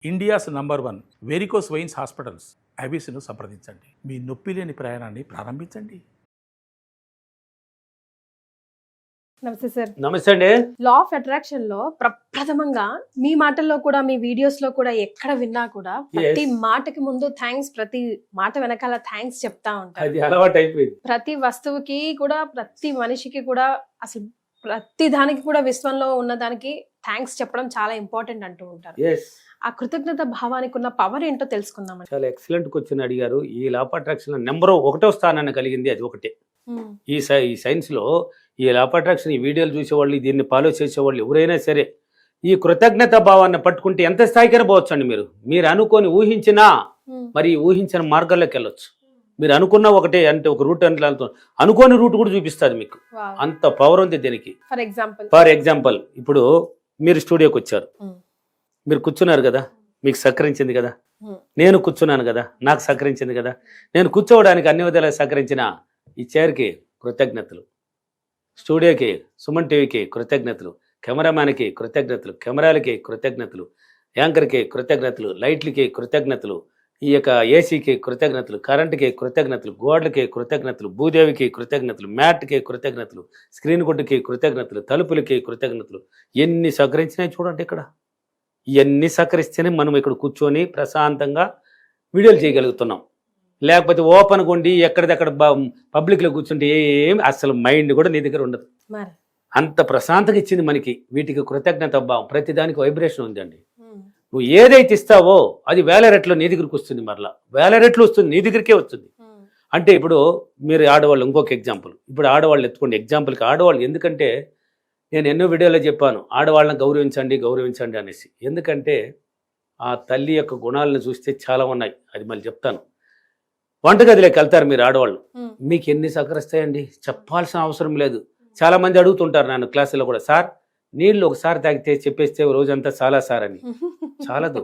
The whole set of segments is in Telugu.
India's number 1 varicose veins hospitals ఐబీసీను సంప్రదించండి. మీ నొప్పి లేని ప్రయాణాన్ని ప్రారంభించండి. నమస్తే సార్. నమస్తే అండి. లా ఆఫ్ అట్రాక్షన్ లో ప్రప్రథమంగా మీ మాటల్లో కూడా మీ వీడియోస్ లో కూడా ఎక్కడ విన్నా కూడా ప్రతి మాటకి ముందు థ్యాంక్స్, ప్రతి మాట వెనకాల థ్యాంక్స్ చెప్తా ఉంటారు. అది అలవాటు అయిపోయింది. ప్రతి వస్తువుకి కూడా, ప్రతి మనిషికి కూడా, అసలు ప్రతి దానికి కూడా విశ్వంలో ఉన్న దానికి థ్యాంక్స్ చెప్పడం చాలా ఇంపార్టెంట్ అంటూ ఉంటారు. ఆ కృతజ్ఞత భావానికి ఉన్న పవర్ ఏంటో తెలుసుకుందాం. చాలా ఎక్సలెంట్ క్వశ్చన్ అడిగారు. ఈ లా ఆఫ్ అట్రాక్షన్ నెంబర్ 1వ స్థానాన్ని కలిగింది అది ఒకటే. ఈ సైన్స్ లో ఈ లా ఆఫ్ అట్రాక్షన్ ఈ వీడియోలు చూసేవాళ్ళు, దీన్ని ఫాలో చేసేవాళ్ళు ఎవరైనా సరే ఈ కృతజ్ఞత భావాన్ని పట్టుకుంటే ఎంత స్థాయికైనా పోవచ్చు అండి. మీరు అనుకొని ఊహించినా మరి ఊహించిన మార్గాల్లోకి వెళ్ళొచ్చు. మీరు అనుకున్న ఒకటే అంటే ఒక రూట్ అంటే అనుకోని రూట్ కూడా చూపిస్తుంది మీకు. అంత పవర్ ఉంది దీనికి. ఫర్ ఎగ్జాంపుల్ ఇప్పుడు మీరు స్టూడియోకి వచ్చారు, మీరు కూర్చున్నారు కదా, మీకు సహకరించింది కదా. నేను కూర్చున్నాను కదా, నాకు సహకరించింది కదా. నేను కూర్చోవడానికి అన్ని విధాలుగా సహకరించిన ఈ చైర్కి కృతజ్ఞతలు, స్టూడియోకి, సుమన్ టీవీకి కృతజ్ఞతలు, కెమెరామ్యాన్కి కృతజ్ఞతలు, కెమెరాలకి కృతజ్ఞతలు, యాంకర్కి కృతజ్ఞతలు, లైట్లకి కృతజ్ఞతలు, ఈ యొక్క ఏసీకి కృతజ్ఞతలు, కరెంటుకి కృతజ్ఞతలు, గోడలకి కృతజ్ఞతలు, భూదేవికి కృతజ్ఞతలు, మ్యాట్కి కృతజ్ఞతలు, స్క్రీన్ గుడ్డకి కృతజ్ఞతలు, తలుపులకి కృతజ్ఞతలు. ఎన్ని సహకరించినాయి చూడండి. ఇక్కడ ఇవన్నీ సహకరిస్తేనే మనం ఇక్కడ కూర్చొని ప్రశాంతంగా వీడియోలు చేయగలుగుతున్నాం. లేకపోతే ఓపెన్ కొండి ఎక్కడిదక్కడ పబ్లిక్లో కూర్చుంటే ఏమి అసలు మైండ్ కూడా నీ దగ్గర ఉండదు. అంత ప్రశాంతంగా ఇచ్చింది మనకి. వీటికి కృతజ్ఞత భావం, ప్రతిదానికి వైబ్రేషన్ ఉందండి. నువ్వు ఏదైతే ఇస్తావో అది వేల రెట్లు నీ దగ్గరికి వస్తుంది, మరలా వేల రెట్లు వస్తుంది, నీ దగ్గరికే వస్తుంది. అంటే ఇప్పుడు మీరు ఆడవాళ్ళు, ఇంకొక ఎగ్జాంపుల్, ఇప్పుడు ఆడవాళ్ళు ఎత్తుకోండి ఎగ్జాంపుల్కి. ఆడవాళ్ళు ఎందుకంటే నేను ఎన్నో వీడియోలో చెప్పాను ఆడవాళ్ళని గౌరవించండి అనేసి. ఎందుకంటే ఆ తల్లి యొక్క గుణాలను చూస్తే చాలా ఉన్నాయి, అది మళ్ళీ చెప్తాను. వంటగదిలోకి వెళ్తారు మీరు ఆడవాళ్ళు, మీకు ఎన్ని సహకరిస్తాయండి చెప్పాల్సిన అవసరం లేదు. చాలా మంది అడుగుతుంటారు నన్ను క్లాసులో కూడా, సార్ నీళ్ళు ఒకసారి తాగితే చెప్పేస్తే రోజంతా చాలా సార్ అని. చాలదు,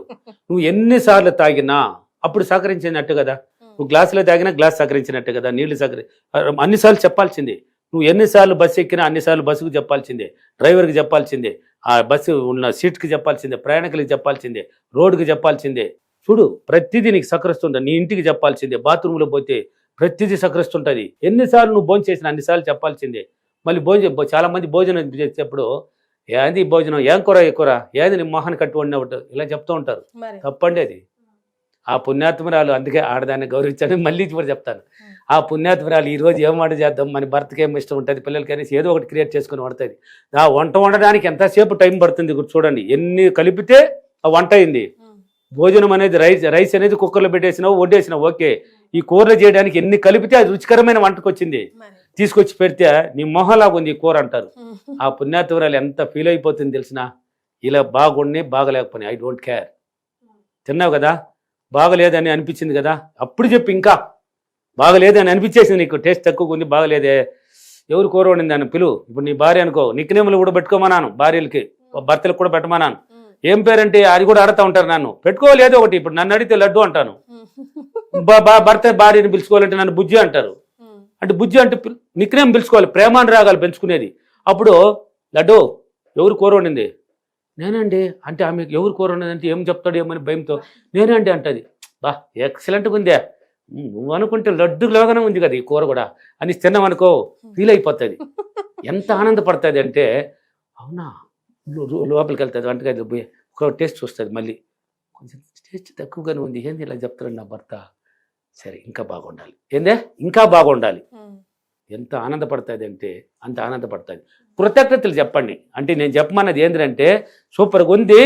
నువ్వు ఎన్నిసార్లు తాగినా అప్పుడు సహకరించినట్టు కదా. నువ్వు గ్లాసులో తాగినా గ్లాస్ సహకరించినట్టు కదా. నీళ్లు అన్నిసార్లు చెప్పాల్సిందే. నువ్వు ఎన్నిసార్లు బస్సు ఎక్కినా అన్నిసార్లు బస్సుకు చెప్పాల్సిందే, డ్రైవర్కి చెప్పాల్సిందే, ఆ బస్సు ఉన్న సీట్కి చెప్పాల్సిందే, ప్రయాణికులకి చెప్పాల్సిందే, రోడ్డుకి చెప్పాల్సిందే. చూడు ప్రతిదీ నీకు సహకరిస్తుంటుంది. నీ ఇంటికి చెప్పాల్సిందే, బాత్రూంలో పోతే ప్రతిదీ సహకరిస్తుంటుంది. ఎన్నిసార్లు నువ్వు భోజనం చేసినా అన్నిసార్లు చెప్పాల్సిందే. మళ్ళీ చాలా మంది భోజనం చేసేటప్పుడు ఏంది భోజనం, ఏం కూర ఏది నీ మొహాన్ని కట్టు వండినట్టు ఇలా చెప్తూ ఉంటారు. తప్పండి అది. ఆ పుణ్యాత్మరాలు, అందుకే ఆడదాన్ని గౌరవించాలని మళ్ళీ కూడా చెప్తాను. ఆ పుణ్యాత్మరాలు ఈరోజు ఏం వంట చేద్దాం, మన భర్తకి ఏం ఇష్టం ఉంటుంది, పిల్లలకి అనేసి ఏదో ఒకటి క్రియేట్ చేసుకుని వండుతుంది. ఆ వంట వండడానికి ఎంతసేపు టైం పడుతుంది చూడండి. ఎన్ని కలిపితే ఆ వంట అయింది. భోజనం అనేది రైస్ అనేది కుక్కర్లో పెట్టేసినావు, వడ్డేసినావు, ఓకే. ఈ కూరలు చేయడానికి ఎన్ని కలిపితే అది రుచికరమైన వంటకు వచ్చింది. తీసుకొచ్చి పెడితే నీ మొహలాగా ఉంది ఈ కూర అంటారు. ఆ పుణ్యాత్మరాలు ఎంత ఫీల్ అయిపోతుంది తెలిసిన, ఇలా బాగుండి బాగలేకపోయినా ఐ డోంట్ కేర్. తిన్నావు కదా, బాగలేదని అనిపించింది కదా, అప్పుడు చెప్పి ఇంకా బాగలేదని అనిపించేసింది నీకు, టేస్ట్ తక్కువ ఉంది, బాగలేదే, ఎవరు కూర వండింది అని పిలువు. ఇప్పుడు నీ భార్య అనుకో, నిక్నేములు కూడా పెట్టుకోమన్నాను, భార్యలకి భర్తలకు కూడా పెట్టమన్నాను. ఏం పేరంటే అది కూడా అడుగుతా ఉంటారు నన్ను, పెట్టుకోవాలి ఏదో ఒకటి. ఇప్పుడు నన్ను అడిగితే లడ్డు అంటాను, భర్త భార్యని పిలుచుకోవాలంటే నన్ను బుజ్జి అంటారు. అంటే బుజ్జి అంటే నిక్నేమ్ పిలుచుకోవాలి, ప్రేమానురాగాలు పెంచుకునేది. అప్పుడు లడ్డు ఎవరు కూర వండింది, నేనండి అంటే ఆమె ఎవరు కూర వండిందంటే ఏం చెప్తాడు ఏమని భయంతో నేనండి అంటది. బా ఎక్సలెంట్గా ఉందే, నువ్వు అనుకుంటే లడ్డు లాగానే ఉంది కదా ఈ కూర కూడా అని తిన్నామనుకో ఫీల్ అయిపోతుంది. ఎంత ఆనందపడుతుంది అంటే, అవునా లోపలికి వెళ్తుంది వంటగది పోయి ఒక టేస్ట్ చూస్తుంది, మళ్ళీ కొంచెం టేస్ట్ తక్కువగానే ఉంది, ఏంది ఇలా చెప్తాడు నా భర్త, సరే ఇంకా బాగుండాలి, ఏందే ఇంకా బాగుండాలి. ఎంత ఆనందపడుతుంది అంటే అంత ఆనందపడుతుంది. కృతజ్ఞతలు చెప్పండి. అంటే నేను చెప్పమన్నది ఏంటంటే, సూపర్గా ఉంది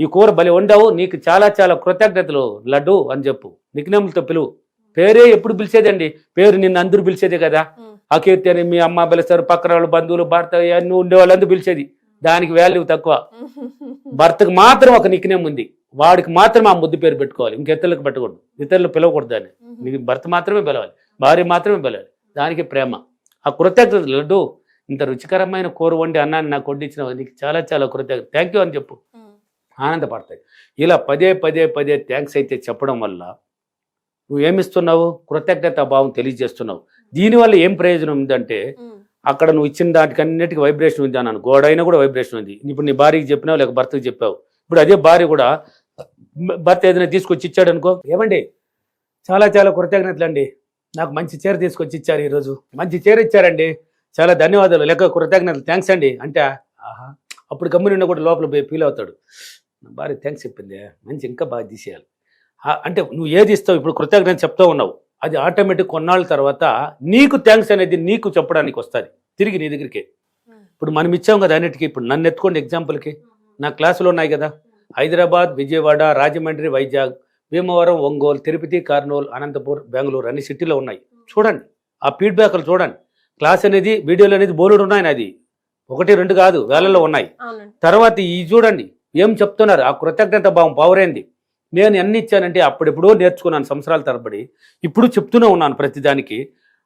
ఈ కూర బలి వండావు, నీకు చాలా చాలా కృతజ్ఞతలు లడ్డు అని చెప్పు. నిక్నేములతో పిలువు. పేరే ఎప్పుడు పిలిచేదండి, పేరు నిన్ను అందరూ పిలిచేదే కదా. ఆ కీర్తి అని మీ అమ్మ పిలుస్తారు, పక్కన వాళ్ళు బంధువులు భర్త అన్నీ ఉండేవాళ్ళందరూ పిలిచేది. దానికి వాల్యూ తక్కువ. భర్తకు మాత్రం ఒక నిక్నేమ్ ఉంది, వాడికి మాత్రం ఆ ముద్దు పేరు పెట్టుకోవాలి, ఇంకెత్తలకు పెట్టకూడదు, ఇతరులు పిలవకూడదు. దాన్ని నీకు భర్త మాత్రమే పిలవాలి, భార్య మాత్రమే పిలవాలి. దానికి ప్రేమ. ఆ కృతజ్ఞత లడ్డు ఇంత రుచికరమైన కూర వండి అన్నాన్ని నాకు వడ్డించిన నీకు చాలా చాలా కృతజ్ఞత, థ్యాంక్ యూ అని చెప్పు. ఆనందపడతాయి. ఇలా పదే పదే పదే థ్యాంక్స్ అయితే చెప్పడం వల్ల నువ్వు ఏమిస్తున్నావు, కృతజ్ఞత భావం తెలియజేస్తున్నావు. దీనివల్ల ఏం ప్రయోజనం ఉందంటే, అక్కడ నువ్వు ఇచ్చిన దానికి అన్నిటికీ వైబ్రేషన్ ఉంది అన్నాను, గోడ అయినా కూడా వైబ్రేషన్ ఉంది. ఇప్పుడు నీ భార్యకి చెప్పినావు లేక భర్తకి చెప్పావు, ఇప్పుడు అదే భార్య కూడా భర్త ఏదైనా తీసుకొచ్చి ఇచ్చాడు అనుకో, ఏమండి చాలా చాలా కృతజ్ఞతలు అండి, నాకు మంచి చీర తీసుకొచ్చి ఇచ్చారు, ఈరోజు మంచి చీర ఇచ్చారండి, చాలా ధన్యవాదాలు, లేక కృతజ్ఞతలు, థ్యాంక్స్ అండి అంటే ఆహా, అప్పుడు గమ్మున కూడా లోపల పోయి ఫీల్ అవుతాడు, నా భార్య థ్యాంక్స్ చెప్పింది, మంచి ఇంకా బాగా తీసేయాలి. అంటే నువ్వు ఏది ఇస్తావు, ఇప్పుడు కృతజ్ఞత చెప్తూ ఉన్నావు, అది ఆటోమేటిక్ కొన్నాళ్ళ తర్వాత నీకు థ్యాంక్స్ అనేది నీకు చెప్పడానికి వస్తుంది తిరిగి నీ దగ్గరికి. ఇప్పుడు మనం ఇచ్చాం కదా అన్నిటికీ. ఇప్పుడు నన్ను ఎత్తుకోండి ఎగ్జాంపుల్కి, నా క్లాసులో ఉన్నాయి కదా, హైదరాబాద్, విజయవాడ, రాజమండ్రి, వైజాగ్, భీమవరం, ఒంగోలు, తిరుపతి, కర్నూలు, అనంతపూర్, బెంగళూరు అన్ని సిటీలో ఉన్నాయి. చూడండి ఆ ఫీడ్బ్యాక్లు చూడండి. క్లాస్ అనేది వీడియోలు అనేది బోర్డు ఉన్నాయి, అది 1, 2 కాదు వేలల్లో ఉన్నాయి. తర్వాత ఈ చూడండి ఏం చెప్తున్నారు, ఆ కృతజ్ఞత భావం పవర్ ఏంది. నేను ఎన్ని ఇచ్చానంటే అప్పుడెప్పుడో నేర్చుకున్నాను సంవత్సరాల తరబడి, ఇప్పుడు చెప్తూనే ఉన్నాను ప్రతిదానికి.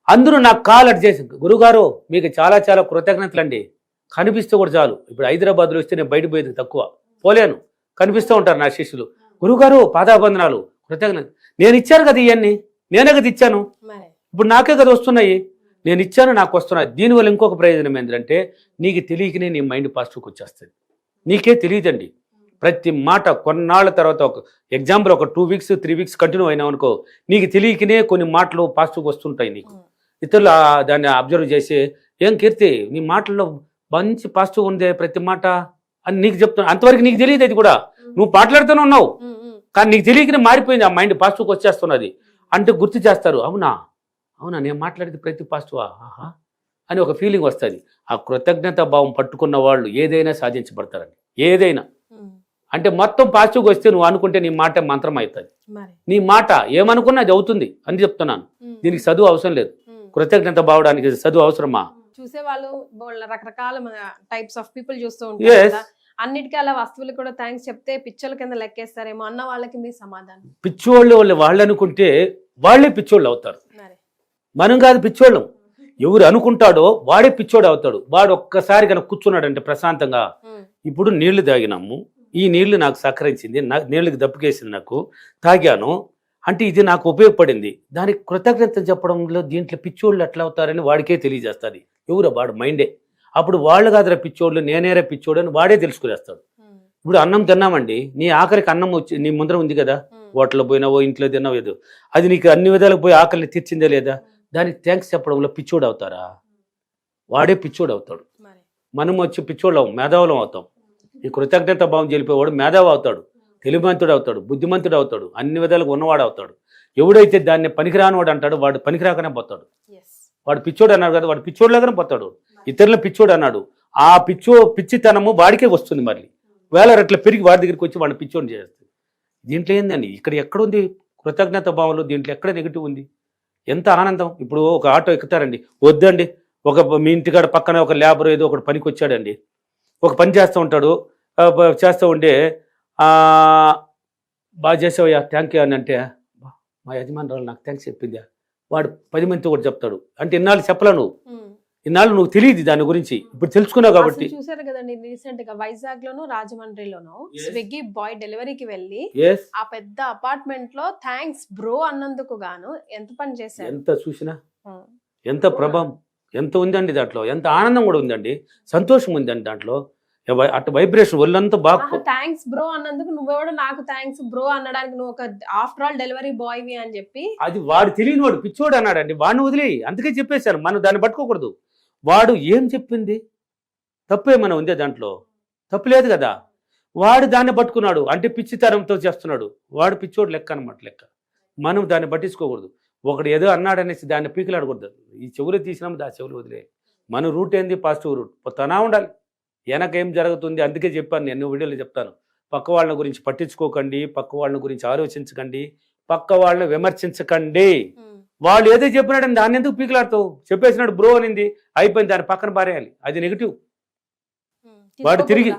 అందరూ నాకు కాల్ అట్ చేసి, గురుగారు మీకు చాలా చాలా కృతజ్ఞతలు అండి, కనిపిస్తే కూడా చాలు. ఇప్పుడు హైదరాబాద్లో వస్తే నేను బయట పోయేది తక్కువ, పోలేను, కనిపిస్తూ ఉంటారు నా శిష్యులు, గురుగారు పాదాబంధనాలు, కృతజ్ఞత, నేను ఇచ్చాను కదా ఇవన్నీ, నేనే కదా ఇచ్చాను, ఇప్పుడు నాకే కదా వస్తున్నాయి, నేను ఇచ్చాను నాకు వస్తున్నాయి. దీనివల్ల ఇంకొక ప్రయోజనం ఏంటంటే నీకు తెలియకనే నీ మైండ్ పాజిటివ్కి వచ్చేస్తుంది, నీకే తెలియదండి. ప్రతి మాట కొన్నాళ్ళ తర్వాత ఒక ఎగ్జాంపుల్ ఒక 2 వీక్స్ 3 వీక్స్ కంటిన్యూ అయినావు అనుకో, నీకు తెలియకనే కొన్ని మాటలు పాజిటివ్గా వస్తుంటాయి నీకు. ఇతరులు దాన్ని అబ్జర్వ్ చేసి, ఏం కీర్తి నీ మాటల్లో మంచి పాజిటివ్ ఉందే ప్రతి మాట అని నీకు చెప్తున్నా, అంతవరకు నీకు తెలియదు, అది కూడా నువ్వు మాట్లాడుతూనే ఉన్నావు కానీ నీకు తెలియకనే మారిపోయింది, ఆ మైండ్ పాజిటివ్కి వచ్చేస్తున్నది. అంటే గుర్తు చేస్తారు, అవునా అవునా నేను మాట్లాడేది ప్రతి పాజిటివా ఆహా అని ఒక ఫీలింగ్ వస్తుంది. ఆ కృతజ్ఞత భావం పట్టుకున్న వాళ్ళు ఏదైనా సాధించబడతారండి, ఏదైనా. అంటే మొత్తం పాజిటివ్గా వస్తే నువ్వు అనుకుంటే నీ మాట మంత్రం అవుతుంది, నీ మాట ఏమనుకున్నా అది అవుతుంది అని చెప్తున్నాను. దీనికి చదువు అవసరం లేదు, కృతజ్ఞత భావడానికి చదువు అవసరమా? చూసే వాళ్ళు రకరకాల టైప్స్ ఆఫ్ పీపుల్ చూస్తూ ఉంటారు, అన్నిటికీ అలా వస్తువులు కూడా థ్యాంక్స్ చెప్తే పిచ్చోళ్ళ కింద లెక్కేస్తారేమో అన్న వాళ్ళకి మీ సమాధానం? పిచ్చోళ్ళు వాళ్ళు అనుకుంటే వాళ్ళే పిచ్చోళ్ళు అవుతారు, మనం కాదు పిచ్చోళ్ళం. ఎవరు అనుకుంటాడో వాడే పిచ్చోడు అవుతాడు. వాడు ఒక్కసారి కనుక కూర్చున్నాడంటే ప్రశాంతంగా, ఇప్పుడు నీళ్లు తాగినాము, ఈ నీళ్లు నాకు సహకరించింది, నీళ్ళకి దప్పుకేసింది, నాకు తాగాను అంటే ఇది నాకు ఉపయోగపడింది, దానికి కృతజ్ఞత చెప్పడంలో దీంట్లో పిచ్చోళ్ళు ఎట్లా అవుతారని వాడికే తెలియజేస్తుంది. ఎవరో వాడు మైండే. అప్పుడు వాళ్ళు కాదురా పిచ్చోళ్ళు, నేనేరా పిచ్చోడు అని వాడే తెలుసుకునేస్తాడు. ఇప్పుడు అన్నం తిన్నామండి, నీ ఆఖరికి అన్నం వచ్చి నీ ముందర ఉంది కదా, హోటల్లో పోయినావో ఇంట్లో తిన్నావో ఏదో, అది నీకు అన్ని విధాలకు పోయి ఆకలిని తీర్చిందే లేదా, దానికి థ్యాంక్స్ చెప్పడంలో పిచ్చోడు అవుతారా? వాడే పిచ్చోడు అవుతాడు. మనం వచ్చి పిచ్చోళ్ళు మేధావులం అవుతాం. ఈ కృతజ్ఞత భావం తెలిపేవాడు మేధావి అవుతాడు, తెలివిమంతుడు అవుతాడు, బుద్ధిమంతుడు అవుతాడు, అన్ని విధాలుగా ఉన్నవాడు అవుతాడు. ఎవడైతే దాన్ని పనికిరానివాడు అంటాడో వాడు పనికిరాకనే పోతాడు. వాడు పిచ్చోడు అన్నాడు కదా, వాడు పిచ్చోడులాగానే పోతాడు. ఇతరుల పిచ్చోడు అన్నాడు, ఆ పిచ్చితనము వాడికే వస్తుంది, మళ్ళీ వేల రెట్ల పెరిగి వాడి దగ్గరికి వచ్చి వాడిని పిచ్చోడు చేస్తుంది. దీంట్లో ఏందండి, ఇక్కడ ఎక్కడుంది కృతజ్ఞత భావంలో? దీంట్లో ఎక్కడ నెగిటివ్ ఉంది? ఎంత ఆనందం. ఇప్పుడు ఒక ఆటో ఎక్కుతారండి, వద్దండి, మీ ఇంటికాడ పక్కన ఒక లేబర్ ఏదో ఒకటి పనికి వచ్చాడండి, ఒక పని చేస్తూ ఉంటాడు, చేస్తూ ఉండే బాగా చేసావయ్యా థ్యాంక్ యూ అని అంటే, మా యజమానురాలు నాకు థ్యాంక్స్ చెప్పిందా, వాడు 10 మందితో కూడా చెప్తాడు. అంటే ఇన్నాళ్ళు చెప్పలా నువ్వు, ఇన్నాళ్ళు నువ్వు తెలియదు దాని గురించి, ఇప్పుడు తెలుసుకున్నావు కాబట్టి. చూసారు కదండి రీసెంట్ గా వైజాగ్ లోను రాజమండ్రిలోను స్విగ్గీ బాయ్ డెలివరీకి వెళ్ళి ఆ పెద్ద అపార్ట్మెంట్ లో థ్యాంక్స్ బ్రో అన్నందుకు గాను ఎంత పని చేశారు. ఎంత చూసినా ఎంత ప్రభావం ఎంత ఉందండి దాంట్లో, ఎంత ఆనందం కూడా ఉందండి, సంతోషం ఉందండి దాంట్లో. అటు వైబ్రేషన్ ఒళ్ళంతా బాగా థ్యాంక్స్ బ్రో అన్నందుకు నువ్వెవడు నాకు థ్యాంక్స్ బ్రో అనడానికి, నువ్వు ఒక ఆఫ్టర్ ఆల్ డెలివరీ బాయ్ అని చెప్పి. అది వాడు తెలియని వాడు పిచ్చోడు అన్నాడండి, వాడిని వదిలే అందుకే చెప్పేశాను, మనం దాన్ని పట్టుకోకూడదు. వాడు ఏం చెప్పింది తప్పేమైనా ఉందే దాంట్లో? తప్పులేదు కదా. వాడు దాన్ని పట్టుకున్నాడు అంటే పిచ్చితనంతో చేస్తున్నాడు, వాడు పిచ్చోడు లెక్క అనమాట, లెక్క. మనం దాన్ని పట్టించుకోకూడదు. ఒకడు ఏదో అన్నాడనేసి దాన్ని పీకిలాడకూడదు. ఈ చెవులు తీసినాము, ఆ చెవులు వదిలే. మన రూట్ ఏంది? Positive route. తనా ఉండాలి, వెనకేం జరుగుతుంది. అందుకే చెప్పాను, నేను వీడియోలో చెప్తాను, పక్క వాళ్ళ గురించి పట్టించుకోకండి, పక్క వాళ్ళ గురించి ఆలోచించకండి, పక్క వాళ్ళని విమర్శించకండి. వాళ్ళు ఏదో చెప్పినాడని దాన్ని ఎందుకు పీకిలాడుతావు? చెప్పేసినాడు బ్రో అనింది, అయిపోయింది, దాన్ని పక్కన పారేయాలి, అది నెగిటివ్. వాడు తిరిగి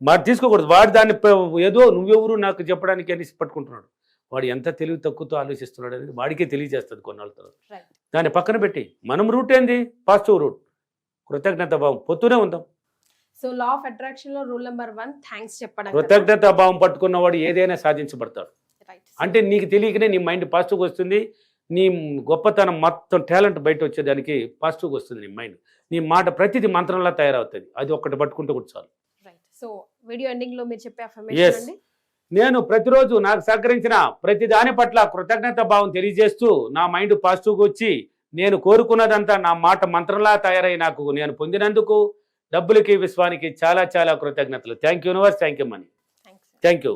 వాడు తీసుకోకూడదు. వాడు దాన్ని ఏదో నువ్వెవరు నాకు చెప్పడానికి అని పట్టుకుంటున్నాడు. వాడు ఎంత తెలివి తక్కువతో ఆలోచిస్తున్నాడు అనేది వాడికే తెలియజేస్తుంది కొన్నాళ్ళ తర్వాత. దాన్ని పక్కన పెట్టి మనం రూట్ ఏంది? పాజిటివ్ రూట్, కృతజ్ఞత భావం పొత్తునే ఉందాం. సో లా ఆఫ్ అట్రాక్షన్ లో రూల్ నెంబర్ 1 థ్యాంక్స్ చెప్పడం. కృతజ్ఞత భావం పట్టుకున్నవాడు ఏదైనా సాధించబడతాడు. అంటే నీకు తెలియకనే నీ మైండ్ పాజిటివ్గా వస్తుంది, నీ గొప్పతనం మొత్తం టాలెంట్ బయట వచ్చేదానికి పాజిటివ్గా వస్తుంది నీ మైండ్. నీ మాట ప్రతిదీ మంత్రంలా తయారవుతుంది, అది ఒక్కటి పట్టుకుంటూ కూడా చాలు. సో వీడియో ఎండింగ్ లో మీరు చెప్పే అఫర్మేషన్ అండి. నేను ప్రతిరోజు నాకు సహకరించిన ప్రతి దాని పట్ల కృతజ్ఞత భావం తెలియజేస్తూ నా మైండ్ పాజిటివ్గా వచ్చి నేను కోరుకున్నదంతా నా మాట మంత్రంలా తయారై నాకు నేను పొందినందుకు డబ్బులకి విశ్వానికి చాలా చాలా కృతజ్ఞతలు. Thank you universe, thank you money, thanks. Thank you.